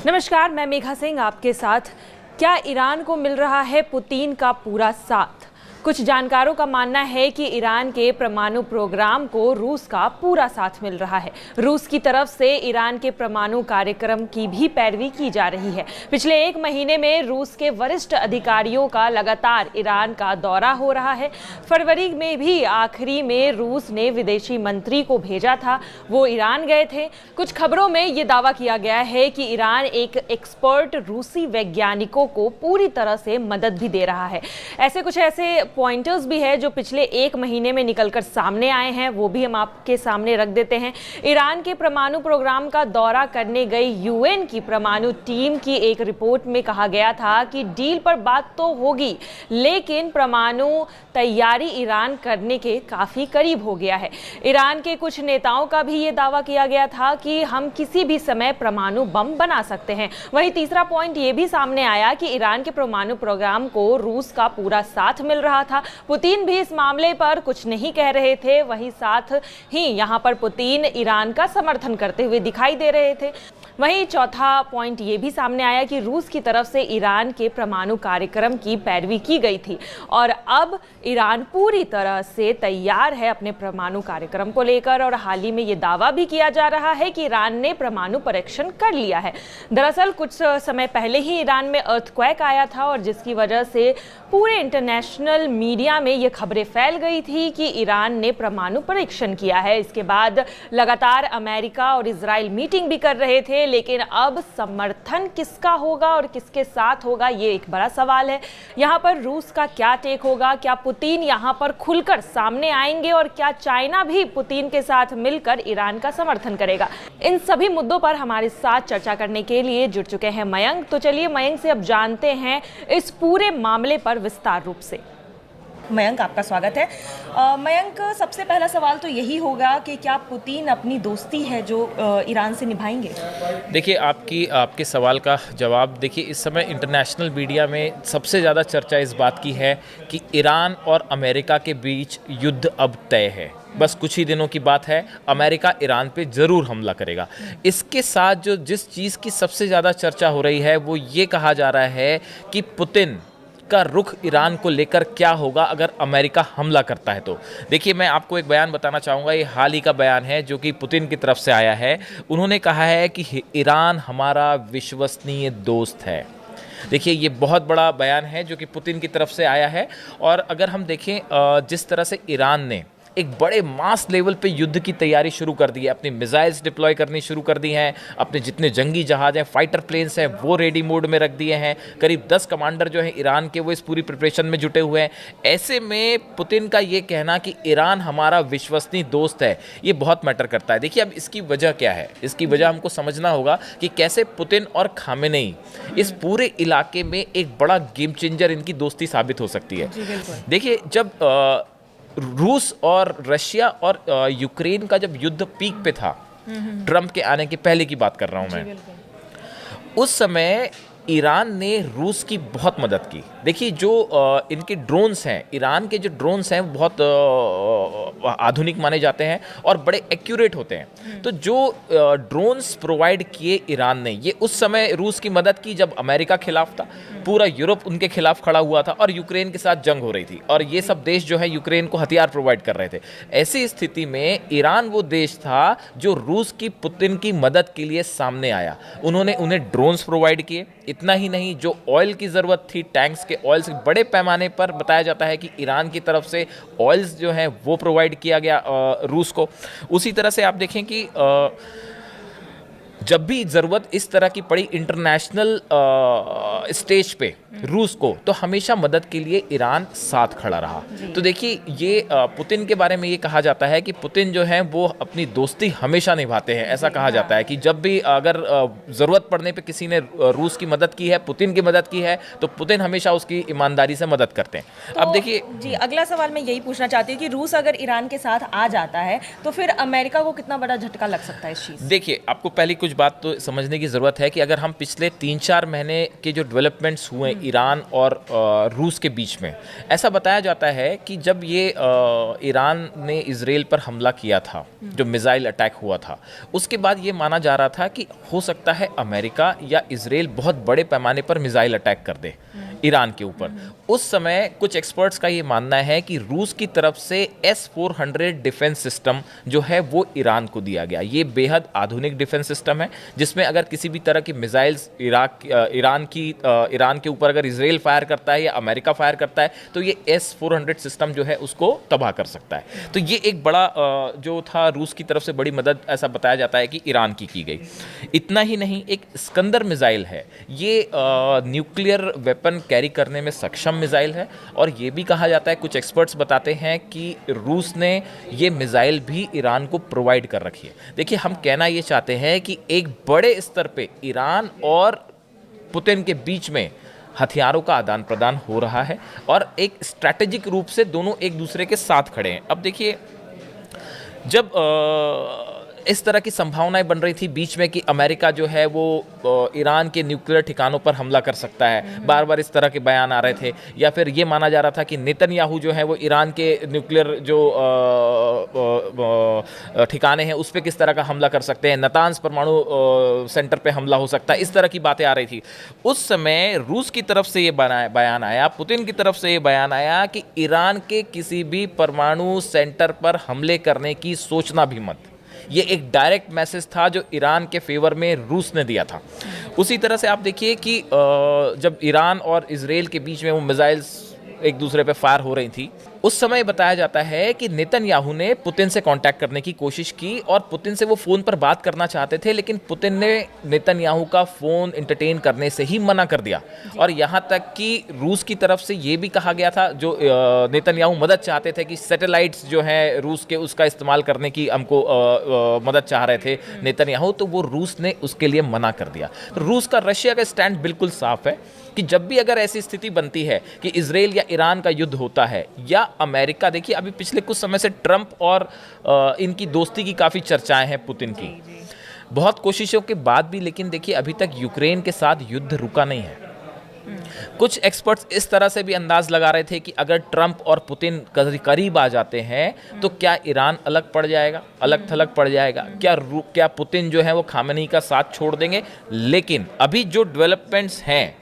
नमस्कार, मैं मेघा सिंह आपके साथ। क्या ईरान को मिल रहा है पुतिन का पूरा साथ? कुछ जानकारों का मानना है कि ईरान के परमाणु प्रोग्राम को रूस का पूरा साथ मिल रहा है। रूस की तरफ से ईरान के परमाणु कार्यक्रम की भी पैरवी की जा रही है। पिछले एक महीने में रूस के वरिष्ठ अधिकारियों का लगातार ईरान का दौरा हो रहा है। फरवरी में भी आखिरी में रूस ने विदेशी मंत्री को भेजा था, वो ईरान गए थे। कुछ खबरों में ये दावा किया गया है कि ईरान एक एक्सपर्ट रूसी वैज्ञानिकों को पूरी तरह से मदद भी दे रहा है। ऐसे पॉइंटर्स भी है जो पिछले एक महीने में निकलकर सामने आए हैं, वो भी हम आपके सामने रख देते हैं। ईरान के परमाणु प्रोग्राम का दौरा करने गई यूएन की परमाणु टीम की एक रिपोर्ट में कहा गया था कि डील पर बात तो होगी, लेकिन परमाणु तैयारी ईरान करने के काफी करीब हो गया है। ईरान के कुछ नेताओं का भी ये दावा किया गया था कि हम किसी भी समय परमाणु बम बना सकते हैं। वहीं तीसरा पॉइंट ये भी सामने आया कि ईरान के परमाणु प्रोग्राम को रूस का पूरा साथ मिल रहा था। पुतिन भी इस मामले पर कुछ नहीं कह रहे थे, वहीं साथ ही यहां पर पुतिन ईरान का समर्थन करते हुए दिखाई दे रहे थे। वहीं चौथा पॉइंट ये भी सामने आया कि रूस की तरफ से ईरान के परमाणु कार्यक्रम की पैरवी की गई थी और अब ईरान पूरी तरह से तैयार है अपने परमाणु कार्यक्रम को लेकर। और हाल ही में ये दावा भी किया जा रहा है कि ईरान ने परमाणु परीक्षण कर लिया है। दरअसल कुछ समय पहले ही ईरान में अर्थक्वेक आया था और जिसकी वजह से पूरे इंटरनेशनल मीडिया में ये खबरें फैल गई थी कि ईरान ने परमाणु परीक्षण किया है। इसके बाद लगातार अमेरिका और इजराइल मीटिंग भी कर रहे थे, लेकिन अब समर्थन किसका होगा और किसके साथ होगा, ये एक बड़ा सवाल है। यहाँ पर रूस का क्या टेक होगा? क्या पुतिन यहाँ पर खुलकर सामने आएंगे और क्या चाइना भी पुतिन के साथ मिलकर ईरान का समर्थन करेगा? इन सभी मुद्दों पर हमारे साथ चर्चा करने के लिए जुड़ चुके हैं मयंक। तो चलिए मयंक से अब जानते हैं इस पूरे मामले पर विस्तार रूप से। मयंक, आपका स्वागत है। मयंक, सबसे पहला सवाल तो यही होगा कि क्या पुतिन अपनी दोस्ती है जो ईरान से निभाएंगे? देखिए, आपके सवाल का जवाब देखिए, इस समय इंटरनेशनल मीडिया में सबसे ज़्यादा चर्चा इस बात की है कि ईरान और अमेरिका के बीच युद्ध अब तय है। बस कुछ ही दिनों की बात है, अमेरिका ईरान पे ज़रूर हमला करेगा। इसके साथ जो जिस चीज़ की सबसे ज़्यादा चर्चा हो रही है वो ये कहा जा रहा है कि पुतिन का रुख ईरान को लेकर क्या होगा अगर अमेरिका हमला करता है तो। देखिए, मैं आपको एक बयान बताना चाहूँगा, ये हाल ही का बयान है जो कि पुतिन की तरफ से आया है। उन्होंने कहा है कि ईरान हमारा विश्वसनीय दोस्त है। देखिए, ये बहुत बड़ा बयान है जो कि पुतिन की तरफ से आया है। और अगर हम देखें जिस तरह से ईरान ने एक बड़े मास लेवल पे युद्ध की तैयारी शुरू कर दी है, अपनी मिसाइल्स डिप्लॉय करनी शुरू कर दी हैं, अपने जितने जंगी जहाज हैं, फाइटर प्लेन्स हैं, वो रेडी मोड में रख दिए हैं। करीब 10 कमांडर जो हैं ईरान के, वो इस पूरी प्रिपरेशन में जुटे हुए हैं। ऐसे में पुतिन का ये कहना कि ईरान हमारा विश्वसनीय दोस्त है, ये बहुत मैटर करता है। देखिए, अब इसकी वजह क्या है? इसकी वजह हमको समझना होगा कि कैसे पुतिन और खामेनेई इस पूरे इलाके में एक बड़ा गेम चेंजर इनकी दोस्ती साबित हो सकती है। देखिए, जब रूस और रशिया और यूक्रेन का जब युद्ध पीक पे था, ट्रंप के आने के पहले की बात कर रहा हूं मैं, उस समय ईरान ने रूस की बहुत मदद की। देखिए, जो इनके ड्रोन्स हैं, ईरान के जो ड्रोन्स हैं बहुत आधुनिक माने जाते हैं और बड़े एक्यूरेट होते हैं। तो जो ड्रोन्स प्रोवाइड किए ईरान ने, ये उस समय रूस की मदद की जब अमेरिका खिलाफ था, पूरा यूरोप उनके खिलाफ खड़ा हुआ था और यूक्रेन के साथ जंग हो रही थी और ये सब देश जो है यूक्रेन को हथियार प्रोवाइड कर रहे थे। ऐसी स्थिति में ईरान वो देश था जो रूस की पुतिन की मदद के लिए सामने आया। उन्होंने उन्हें ड्रोन्स प्रोवाइड किए। इतना ही नहीं, जो ऑयल की ज़रूरत थी, टैंक्स के ऑयल्स, बड़े पैमाने पर बताया जाता है कि ईरान की तरफ से ऑयल्स जो हैं वो प्रोवाइड किया गया रूस को। उसी तरह से आप देखें कि जब भी ज़रूरत इस तरह की पड़ी इंटरनेशनल स्टेज पे रूस को, तो हमेशा मदद के लिए ईरान साथ खड़ा रहा। तो देखिए, ये पुतिन के बारे में ये कहा जाता है कि पुतिन जो है वो अपनी दोस्ती हमेशा निभाते हैं। ऐसा कहा जाता है कि जब भी अगर ज़रूरत पड़ने पे किसी ने रूस की मदद की है, पुतिन की मदद की है, तो पुतिन हमेशा उसकी ईमानदारी से मदद करते हैं। तो अब देखिए जी, अगला सवाल मैं यही पूछना चाहती हूँ कि रूस अगर ईरान के साथ आ जाता है तो फिर अमेरिका को कितना बड़ा झटका लग सकता है इस चीज़? देखिए, आपको पहले कुछ बात तो समझने की ज़रूरत है कि अगर हम पिछले 3-4 महीने के जो डेवलपमेंट्स हुए ईरान और रूस के बीच में, ऐसा बताया जाता है कि जब ये ईरान ने इजराइल पर हमला किया था, जो मिसाइल अटैक हुआ था, उसके बाद ये माना जा रहा था कि हो सकता है अमेरिका या इजराइल बहुत बड़े पैमाने पर मिसाइल अटैक कर दे ईरान के ऊपर। उस समय कुछ एक्सपर्ट्स का ये मानना है कि रूस की तरफ से S-400 डिफेंस सिस्टम जो है वो ईरान को दिया गया। ये बेहद आधुनिक डिफेंस सिस्टम है जिसमें अगर किसी भी तरह की मिसाइल्स ईरान के ऊपर अगर इजराइल फायर करता है या अमेरिका फायर करता है तो ये S-400 सिस्टम जो है उसको तबाह कर सकता है। तो ये एक बड़ा जो था रूस की तरफ से बड़ी मदद ऐसा बताया जाता है कि ईरान की गई। इतना ही नहीं, एक स्कंदर मिसाइल है, ये न्यूक्लियर वेपन कैरी करने में सक्षम मिसाइल है और ये भी कहा जाता है, कुछ एक्सपर्ट्स बताते हैं कि रूस ने ये मिसाइल भी ईरान को प्रोवाइड कर रखी है। देखिए, हम कहना ये चाहते हैं कि एक बड़े स्तर पे ईरान और पुतिन के बीच में हथियारों का आदान प्रदान हो रहा है और एक स्ट्रैटेजिक रूप से दोनों एक दूसरे के साथ खड़े हैं। अब देखिए, जब इस तरह की संभावनाएं बन रही थी बीच में कि अमेरिका जो है वो ईरान के न्यूक्लियर ठिकानों पर हमला कर सकता है, बार बार इस तरह के बयान आ रहे थे, या फिर ये माना जा रहा था कि नेतन्याहू जो है वो ईरान के न्यूक्लियर जो ठिकाने हैं उस पर किस तरह का हमला कर सकते हैं, नातांज परमाणु सेंटर पे हमला हो सकता है, इस तरह की बातें आ रही थी। उस समय रूस की तरफ से ये बयान आया, पुतिन की तरफ से ये बयान आया कि ईरान के किसी भी परमाणु सेंटर पर हमले करने की सोचना भी मत। ये एक डायरेक्ट मैसेज था जो ईरान के फेवर में रूस ने दिया था। उसी तरह से आप देखिए कि जब ईरान और इजराइल के बीच में वो मिसाइल्स एक दूसरे पे फायर हो रही थी, उस समय बताया जाता है कि नेतन्याहू ने पुतिन से कांटेक्ट करने की कोशिश की और पुतिन से वो फ़ोन पर बात करना चाहते थे, लेकिन पुतिन ने नेतन्याहू का फ़ोन एंटरटेन करने से ही मना कर दिया। और यहाँ तक कि रूस की तरफ से ये भी कहा गया था, जो नेतन्याहू मदद चाहते थे कि सैटेलाइट्स जो हैं रूस के, उसका इस्तेमाल करने की हमको मदद चाह रहे थे नेतन्याहू, तो वो रूस ने उसके लिए मना कर दिया। रूस का रशिया का स्टैंड बिल्कुल साफ है कि जब भी अगर ऐसी स्थिति बनती है कि इजराइल या ईरान का युद्ध होता है या अमेरिका, देखिए अभी पिछले कुछ समय से ट्रंप और इनकी दोस्ती की काफ़ी चर्चाएं हैं पुतिन की, बहुत कोशिशों के बाद भी, लेकिन देखिए अभी तक यूक्रेन के साथ युद्ध रुका नहीं है। कुछ एक्सपर्ट्स इस तरह से भी अंदाज लगा रहे थे कि अगर ट्रंप और पुतिन करीब आ जाते हैं तो क्या ईरान अलग पड़ जाएगा, अलग थलग पड़ जाएगा, क्या पुतिन जो है वो खामेनी का साथ छोड़ देंगे। लेकिन अभी जो डेवलपमेंट्स हैं,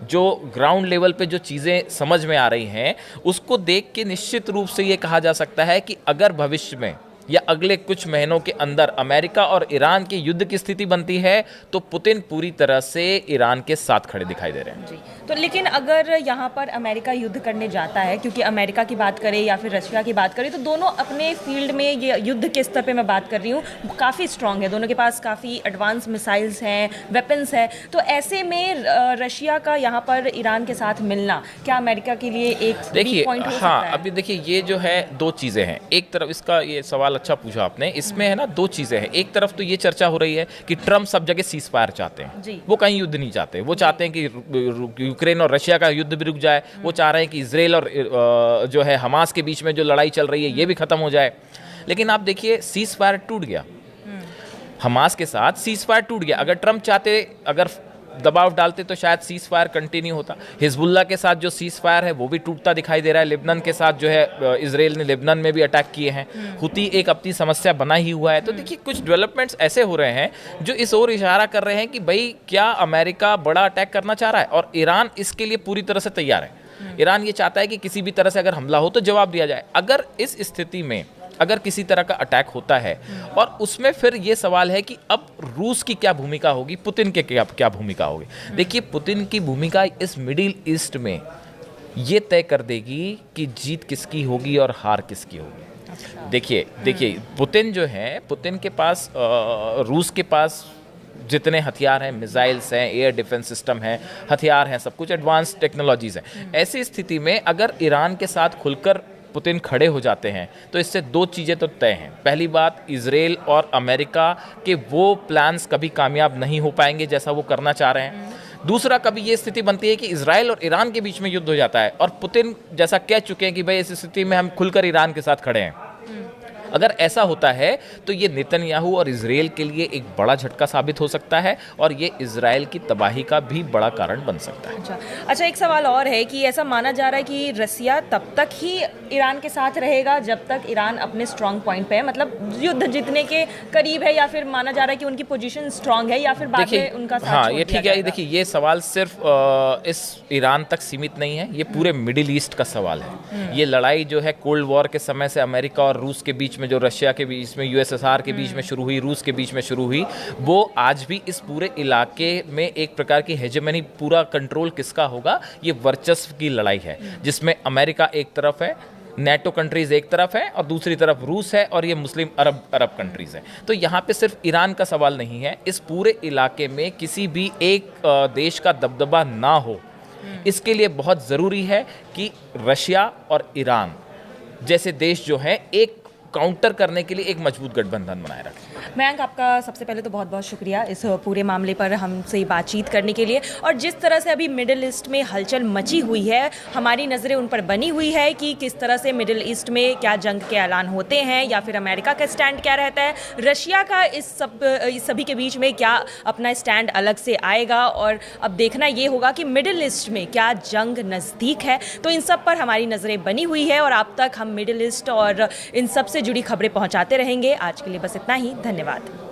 जो ग्राउंड लेवल पे जो चीज़ें समझ में आ रही हैं, उसको देख के निश्चित रूप से ये कहा जा सकता है कि अगर भविष्य में या अगले कुछ महीनों के अंदर अमेरिका और ईरान के युद्ध की स्थिति बनती है तो पुतिन पूरी तरह से ईरान के साथ खड़े दिखाई दे रहे हैं। जी, तो लेकिन अगर यहाँ पर अमेरिका युद्ध करने जाता है, क्योंकि अमेरिका की बात करें या फिर रशिया की बात करें, तो दोनों अपने फील्ड में, ये युद्ध के स्तर पे मैं बात कर रही हूँ, काफ़ी स्ट्रांग है, दोनों के पास काफ़ी एडवांस मिसाइल्स हैं, वेपन्स हैं। तो ऐसे में रशिया का यहाँ पर ईरान के साथ मिलना क्या अमेरिका के लिए एक वीक पॉइंट हो सकता है? हाँ, अभी देखिए ये जो है दो चीज़ें हैं। एक तरफ इसका ये सवाल अच्छा पूछा आपने, इसमें है ना दो चीजें हैं। एक तरफ तो ये चर्चा हो रही है कि ट्रंप सब जगह सीज फायर चाहते हैं, वो कहीं युद्ध नहीं चाहते, वो चाहते हैं कि यूक्रेन और रशिया का युद्ध भी रुक जाए, वो चाह रहे हैं कि इजराइल और जो है हमास के बीच में जो लड़ाई चल रही है ये भी खत्म हो जाए। लेकिन आप देखिए सीज फायर टूट गया, हमास के साथ सीज फायर टूट गया। अगर ट्रंप चाहते, अगर दबाव डालते तो शायद सीज फायर कंटिन्यू होता। हिजबुल्लाह के साथ जो सीज फायर है वो भी टूटता दिखाई दे रहा है। लेबनान के साथ जो है इजराइल ने लेबनान में भी अटैक किए हैं। हुती एक अपनी समस्या बना ही हुआ है। तो देखिए कुछ डेवलपमेंट्स ऐसे हो रहे हैं जो इस ओर इशारा कर रहे हैं कि भाई क्या अमेरिका बड़ा अटैक करना चाह रहा है, और ईरान इसके लिए पूरी तरह से तैयार है। ईरान ये चाहता है कि किसी भी तरह से अगर हमला हो तो जवाब दिया जाए। अगर इस स्थिति में अगर किसी तरह का अटैक होता है और उसमें फिर ये सवाल है कि अब रूस की क्या भूमिका होगी, पुतिन के क्या भूमिका होगी। देखिए पुतिन की भूमिका इस मिडिल ईस्ट में ये तय कर देगी कि जीत किसकी होगी और हार किसकी होगी। देखिए पुतिन जो है, पुतिन के पास रूस के पास जितने हथियार हैं, मिसाइल्स हैं, एयर डिफेंस सिस्टम है, हथियार हैं, सब कुछ एडवांस टेक्नोलॉजीज हैं। ऐसी स्थिति में अगर ईरान के साथ खुलकर पुतिन खड़े हो जाते हैं तो इससे दो चीज़ें तो तय हैं। पहली बात, इजराइल और अमेरिका के वो प्लान्स कभी कामयाब नहीं हो पाएंगे जैसा वो करना चाह रहे हैं। दूसरा, कभी ये स्थिति बनती है कि इजराइल और ईरान के बीच में युद्ध हो जाता है और पुतिन जैसा कह चुके हैं कि भाई इस स्थिति में हम खुलकर ईरान के साथ खड़े हैं। अगर ऐसा होता है तो ये नेतन्याहू और इजराइल के लिए एक बड़ा झटका साबित हो सकता है और ये इजराइल की तबाही का भी बड़ा कारण बन सकता है। अच्छा, एक सवाल और है कि ऐसा माना जा रहा है कि रसिया तब तक ही ईरान के साथ रहेगा जब तक ईरान अपने स्ट्रांग पॉइंट पे है, मतलब युद्ध जीतने के करीब है, या फिर माना जा रहा है कि उनकी पोजीशन स्ट्रांग है, या फिर बाद में उनका साथ हाँ, छोड़ ये दिया ठीक है। जाएगा? देखिए, ये सवाल सिर्फ इस ईरान तक सीमित नहीं है, ये पूरे मिडिल ईस्ट का सवाल है। ये लड़ाई जो है कोल्ड वॉर के समय से अमेरिका और रूस के बीच में, जो रशिया के बीच में, यूएसएसआर के बीच में शुरू हुई, रूस के बीच में शुरू हुई, वो आज भी इस पूरे इलाके में एक प्रकार की हेजेमनी, पूरा कंट्रोल किसका होगा, ये वर्चस्व की लड़ाई है, जिसमें अमेरिका एक तरफ है, नेटो कंट्रीज एक तरफ है और दूसरी तरफ रूस है और ये मुस्लिम अरब कंट्रीज है। तो यहाँ पे सिर्फ ईरान का सवाल नहीं है, इस पूरे इलाके में किसी भी एक देश का दबदबा ना हो, इसके लिए बहुत ज़रूरी है कि रशिया और ईरान जैसे देश जो हैं एक काउंटर करने के लिए एक मजबूत गठबंधन बनाए रखें। मयंक, आपका सबसे पहले तो बहुत बहुत शुक्रिया इस पूरे मामले पर हमसे बातचीत करने के लिए। और जिस तरह से अभी मिडिल ईस्ट में हलचल मची हुई है, हमारी नज़रें उन पर बनी हुई है कि किस तरह से मिडिल ईस्ट में क्या जंग के ऐलान होते हैं, या फिर अमेरिका का स्टैंड क्या रहता है, रशिया का इस सभी के बीच में क्या अपना स्टैंड अलग से आएगा, और अब देखना ये होगा कि मिडिल ईस्ट में क्या जंग नज़दीक है। तो इन सब पर हमारी नज़रें बनी हुई है और अब तक हम मिडिल ईस्ट और इन सब से जुड़ी खबरें पहुंचाते रहेंगे। आज के लिए बस इतना ही, धन्यवाद।